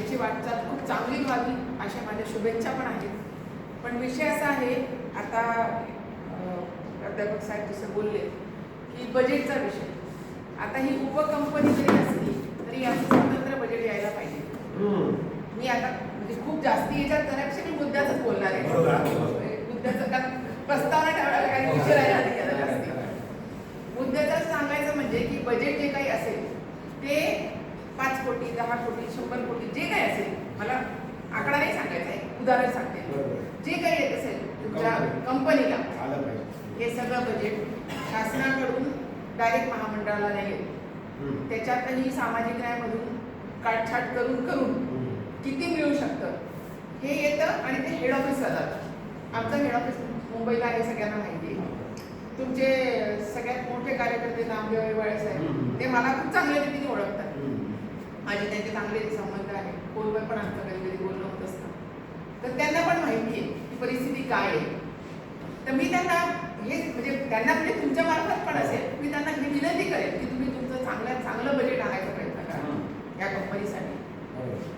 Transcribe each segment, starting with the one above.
याची वाटचाल खूप चांगली व्हावी अशा माझ्या शुभेच्छा पण आहेत. पण विषय असा आहे, आता प्राध्यापक साहेब जसं बोलले की बजेटचा विषय. आता ही उपकंपनी जरी असली तरी याचं स्वतंत्र बजेट यायला पाहिजे. मी आता म्हणजे खूप जास्ती याच्यात करण्यापेक्षा मी मुद्द्याच बोलणार आहे. मुद्द्याचं कारण प्रस्तावना ठेवायला काही विषय राहिला नाही याला जास्ती. मुद्द्याचं सांगायचं म्हणजे की बजेट जे काही असेल ते 5 कोटी 10 कोटी 100 कोटी जे काही असेल, मला आकडा नाही सांगायचा आहे, उदाहरण सांगते. जे काही येत असेल तुमच्या कंपनीला हे सगळं बजेट शासनाकडून डायरेक्ट महामंडळाला नाही येत. त्याच्यातही सामाजिक न्यायामधून काटछाट करून किती मिळू शकतं हे येतं आणि ते हेड ऑफिसला जातं. आमचं हेड ऑफिस मुंबईला आहे, सगळ्यांना माहिती आहे. तुमचे सगळ्यात मोठे कार्यकर्ते नामदेव वाळे साहेब ते मला खूप चांगल्या रीतीने ओळखतात. माझे त्यांचे चांगले संबंध आहेत. कोलवर पण आमचं कधी कधी बोलणं होत असतं. तर त्यांना पण माहिती आहे की परिस्थिती काय आहे. तर मी त्यांना हे म्हणजे त्यांना म्हणजे तुमच्या मार्फत पण असेल, मी त्यांना ही विनंती करेन की तुम्ही तुमचं चांगलं बजेट आणायचा प्रयत्न करा या कंपनीसाठी.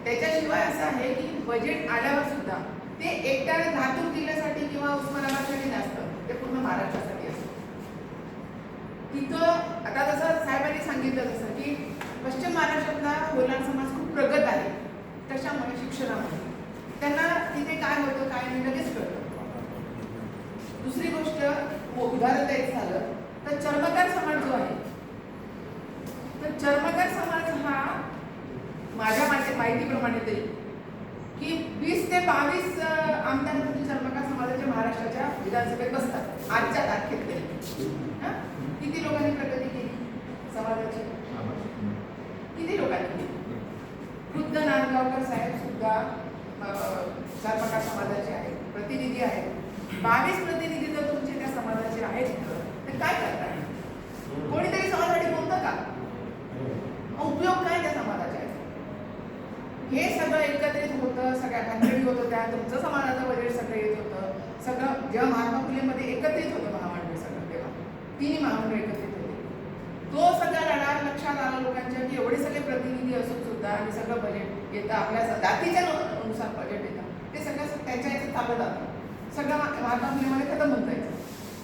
त्याच्याशिवाय असं आहे की बजेट आल्यावर सुद्धा ते एकट्या लातूर जिल्ह्यासाठी किंवा उस्मानाबादसाठी नसतं, ते पूर्ण महाराष्ट्रासाठी असतं. तिथं आता जसं साहेबांनी सांगितलं तसं की पश्चिम महाराष्ट्रातला बोलार समाज खूप प्रगत आहे. कशामुळे? शिक्षणामुळे. त्यांना तिथे काय होतं काय नाही लगेच कळतं. दुसरी गोष्ट उदाहरण द्यायचं झालं तर चर्मकार समाज जो आहे, तर चर्मकार समाज हा माझ्या माहितीप्रमाणे तरी की 20 ते 22 आमदार चर्मकार समाजाच्या महाराष्ट्राच्या विधानसभेत बसतात आजच्या तारखेत तरी. किती लोकांनी प्रगती केली समाजाची? किती लोकांनी केली? वृद्ध नांदगावकर साहेब सुद्धा चर्मकार समाजाचे आहेत, प्रतिनिधी आहेत. 22 प्रतिनिधी जर तुमचे त्या समाजाचे आहेत तर काय करताय? कोणीतरी समाजासाठी बोलतं का? उपयोग काय त्या समाजाचे? हे सगळं एकत्रित होतं, सगळ्या भानगडी होत होत्या. तुमचं समाजाचं बजेट सगळं येत होतं. सगळं जेव्हा महात्मा फुलेमध्ये एकत्रित होतं महामंडळ सगळं, तेव्हा तिन्ही महामंडळ एकत्रित होते. तो सगळा लढा लक्षात आला लोकांच्या की एवढे सगळे प्रतिनिधी असून सुद्धा आणि सगळं बजेट येतं आपल्या जातीच्या नुसार बजेट येतं, ते सगळं त्यांच्या याचं चालू जातं. सगळं महात्मा फुलेमध्ये खतम होत जायचं.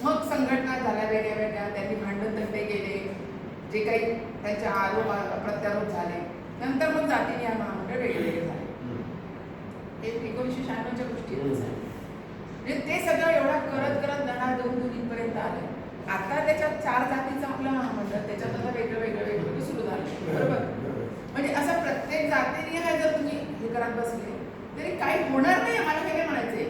मग संघटना झाल्या वेगळ्या वेगळ्या, त्यांनी भांडण तंटे गेले, जे काही त्यांचे आरोप प्रत्यारोप झाले. नंतर मग जातीने या महामंडळ वेगवेगळे झाले. हे 1996च्या गोष्टी म्हणजे ते सगळं एवढा करत लढा दूरपर्यंत आले. आता त्याच्यात 4 जातीचं आपलं महामंडळ, त्याच्यात आता वेगळं सुरू झालं. बरोबर? म्हणजे असं प्रत्येक जातीने हा जर तुम्ही हे करत बसले तरी काही होणार नाही. मला हे म्हणायचंय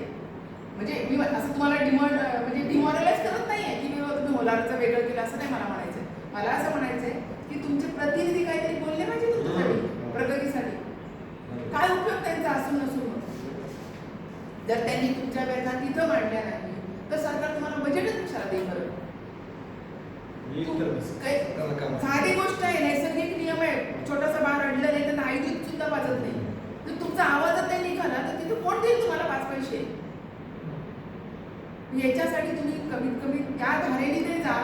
म्हणजे मी असं तुम्हाला डिमॉरलाइज करत नाहीये की तुम्ही होलारचं वेगळं केलं, असं नाही मला म्हणायचंय. मला असं म्हणायचंय की तुमचे प्रतिनिधी काहीतरी बोलले पाहिजे तुमच्यासाठी प्रगतीसाठी. काय उपयोग त्यांचा असून नसून? जर त्यांनी तुमच्या व्यथा तिथं मांडल्या नाही तर सरकार तुम्हाला बजेटच कशाला देईल? बरं, साधी गोष्ट आहे, नैसर्गिक नियम आहे. छोटासा बाळ रडलं नाही तर आई दूध सुद्धा वाजत नाही. तर तुमचा आवाजच नाही निघाला तर तिथं कोण देईल तुम्हाला 5 पैसे? याच्यासाठी तुम्ही कमीत कमी त्या धारेने ते जा.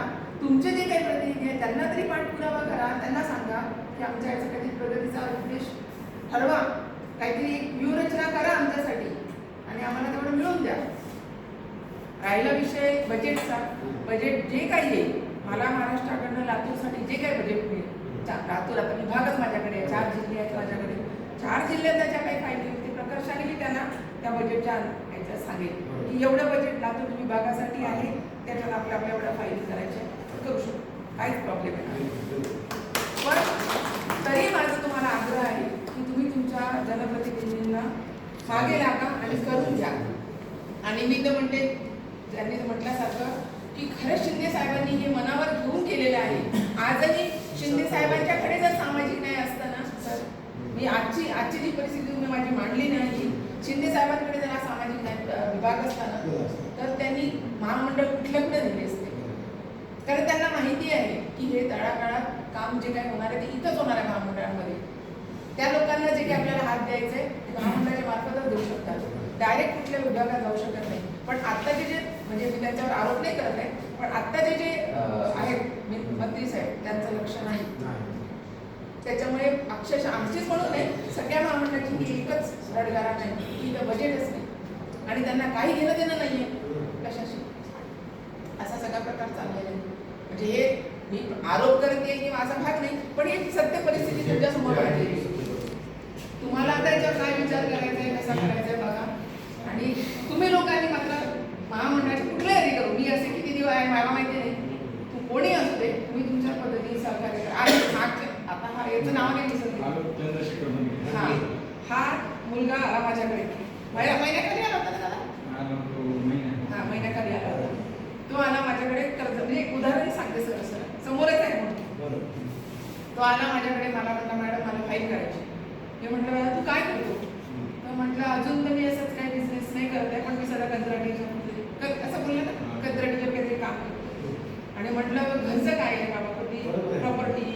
तुमचे जे काही प्रतिनिधी आहेत त्यांना तरी पाठपुरावा करा. त्यांना सांगा की आमच्या याच्यासाठी प्रगतीचा उद्देश ठरवा, काहीतरी एक व्यूहरचना करा आमच्यासाठी आणि आम्हाला तेवढं मिळवून द्या. राहिला विषय बजेटचा, बजेट जे काही येईल, मला महाराष्ट्राकडनं लातूरसाठी जे काही बजेट मिळेल, लातूर आता विभागच माझ्याकडे आहे, 4 जिल्हे आहेत माझ्याकडे. 4 जिल्ह्यात ज्या काही फायदे होते प्रकर्षाने मी त्यांना त्या बजेटच्या याच्यात सांगेल की एवढं बजेट लातूर विभागासाठी आहे, त्याच्यात आपल्या एवढ्या फायदे करायचे करू शकतो, काहीच प्रॉब्लेम नाही. पण तरी माझा तुम्हाला आग्रह आहे की तुम्ही तुमच्या जनप्रतिनिधींना मागे लागा आणि करून घ्या. आणि मी तर म्हणते त्यांनी म्हटल्यासारखं की खरंच शिंदे साहेबांनी हे मनावर घेऊन केलेलं आहे. आजही शिंदे साहेबांच्याकडे जर सामाजिक न्याय असताना, सर मी आजची जी परिस्थिती तुम्ही माझी मांडली नाही, शिंदे साहेबांकडे जर सामाजिक न्याय विभाग असताना तर त्यांनी महामंडळ कुठे दिले असते. कारण त्यांना माहिती आहे की हे तळागाळात काम जे काही होणार आहे ते इथंच होणार आहे महामंडळामध्ये. त्या लोकांना जे काही आपल्याला हात द्यायचे ते महामंडळाच्या मार्फतच देऊ शकतात, डायरेक्ट कुठल्या विभागात जाऊ शकत नाही. पण आत्ताचे जे म्हणजे मी त्यांच्यावर आरोप नाही करत आहे, पण आत्ताचे जे आहेत मंत्री साहेब त्यांचं लक्ष नाही. त्याच्यामुळे अक्षरशः आमचीच म्हणून नाही, सगळ्या महामंडळाची ही एकच रडगारा नाही की इथं बजेटच नाही आणि त्यांना काही घेणं देणं नाही आहे कशाशी. असा सगळा प्रकार चाललेला आहे. म्हणजे हे मी आरोप करते की माझा भाग नाही, पण ही सत्य परिस्थिती तुमच्यासमोर आहे. तुम्हाला आता याच्यावर काय विचार करायचा आहे, कसा करायचा आहे बघा. आणि तुम्ही लोकांनी मात्र महामंडळाचे कुठले अधिकारी, मी असे किती दिवस आहे मला माहिती नाही, तू कोणी असू दे, तुम्ही तुमच्या पद्धतीने सहकार्य करा. आणि आता हा याचं नाव नाही विसरते. हा मुलगा आला माझ्याकडे, महिन्याखाली आला होता त्याला, हा महिन्याखाली आला होता. तो आला माझ्याकडे कर्ज, म्हणजे एक उदाहरण सांगते सर, समोरच आहे म्हणून. तो आला माझ्याकडे, मला म्हटलं मॅडम मला फाईल करायची. मी म्हटलं मला तू काय करतो? तर म्हटलं अजून तर मी असंच काही बिझनेस नाही करत आहे, पण मी सध्या कंत्राटीच्या असं बोललं ना, कंत्राटीच्या काहीतरी काम करतो. आणि म्हटलं घरचं काय आहे बाबा, प्रॉपर्टी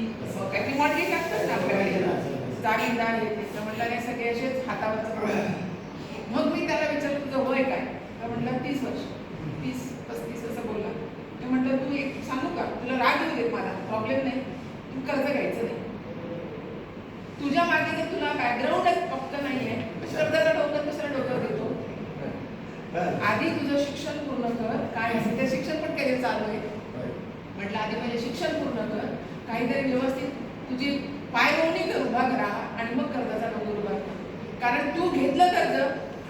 काही मॉडगेज असतात ना आपल्याकडे, जागीरदार येते. तर म्हटलं नाही सगळे असेच हातावरचं प्रॉब्लेम. मग मी त्याला विचारलं तुझं वय काय? तर म्हटलं 30 वर्ष, 30-35 असं बोलला. मी म्हटलं तू एक सांगू का, तुला राग येऊ देत मला, प्रॉब्लेम नाही, तू कर्ज घ्यायचं नाही. तुझ्या मागे जर तुला बॅकग्राऊंडच पक्क नाहीये, कर्जाचा डोक्यात दुसऱ्या डोक्यावर देतो. आधी तुझं शिक्षण पूर्ण कर, काय असेल ते शिक्षण पण कधी चालू आहे. म्हटलं आधी पहिले शिक्षण पूर्ण कर, काहीतरी व्यवस्थित तुझी पायरोवणी कर, उभा करा आणि मग कर्जाचा डोंगर उभा कर. कारण तू घेतलं कर्ज,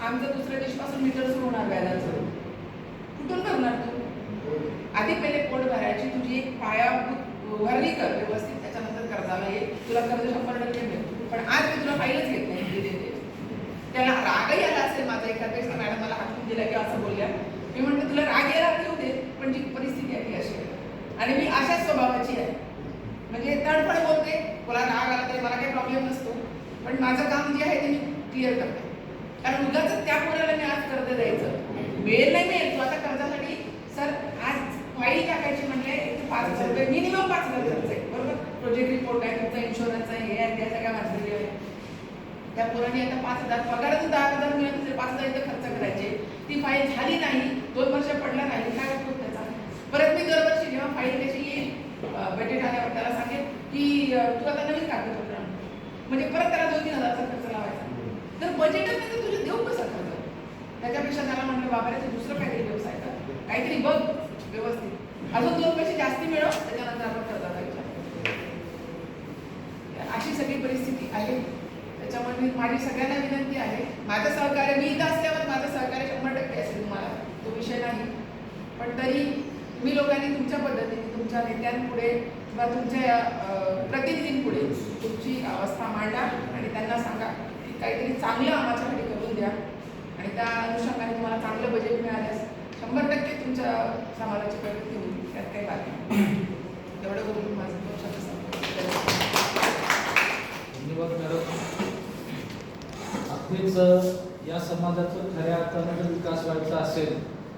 आमचं दुसऱ्या दिवशीपासून मीटर सुरू होणार व्याजाचं, कुठून भरणार तू? आधी पहिले पोट भरायची तुझी एक पायाभूत उभारणी कर व्यवस्थित, त्याच्यानंतर कर्जाला ये. तुला कर्ज 100% मिळेल. पण आज मी तुला फाईलच घेत नाही देते. त्याला रागही आला असेल माझा एखाद्या वेळेस, मॅडम मला हाकून दिला की असं बोलल्या. मी म्हटलं तुला राग यायला घेऊ दे, पण जी परिस्थिती आहे ती अशी आहे. आणि मी अशाच स्वभावाची आहे, म्हणजे तडफड बोलते, मला राग आला तरी मला काही प्रॉब्लेम नसतो, पण माझं काम जे आहे ते मी क्लिअर करते. कारण उगाच त्या पोराला मी आज कर्ज द्यायचं मिळेल नाही मिळेल. तू आता कर्जासाठी सर आज फाईल टाकायची म्हणजे 5,000 रुपये मिनिमम 5,000 खर्च आहे, बरोबर. प्रोजेक्ट रिपोर्ट आहे, तुमचा इन्शुरन्स आहे, हे आहे, त्या सगळ्या वाचलेली आहे. त्या पोरांनी आता 5,000 पगारातून 10,000 मिळत असेल, 5,000 इथं खर्च करायचे. ती फाईल झाली नाही, 2 वर्ष पडला नाही, काय उपयोग त्याचा? परत मी दरवर्षी जेव्हा फाईल त्याची येईल बजेट आल्यावर त्याला सांगेल की तू आता नवीन कागदपत्र आण, म्हणजे परत त्याला 2-3 हजारचा खर्च लावायचा. तर बजेटच नाही तर तुझे देऊ कसा खर्च? त्याच्यापेक्षा त्याला म्हटलं बाबा तू दुसरं काहीतरी व्यवसाय कर, काहीतरी बघ व्यवस्थित, अजून 2 पैसे जास्ती मिळव, त्याच्यानंतर आपण कर्जाचा विचार करू. अशी सगळी परिस्थिती आहे. त्याच्यामुळे माझी सगळ्यांना विनंती आहे, माझं सहकार्य, मी इथं असल्यावर माझं सहकार्य 100% असेल तुम्हाला, तो विषय नाही. पण तरी तुम्ही लोकांनी तुमच्या पद्धतीने तुमच्या नेत्यांपुढे किंवा तुमच्या प्रतिनिधींपुढे तुमची अवस्था मांडा आणि त्यांना सांगा की काहीतरी चांगलं आम्हाच्यासाठी करून द्या. आणि त्या अनुषंगाने तुम्हाला चांगलं बजेट मिळाल्यास 100% तुमच्या समाजाची प्रगती होईल, त्यात काही बात नाही. एवढं करून माझं 2 शब्द सांगतो. धन्यवाद मॅडम. अगदीच या समाजाचा खऱ्या अर्थाने जर विकास व्हायचा असेल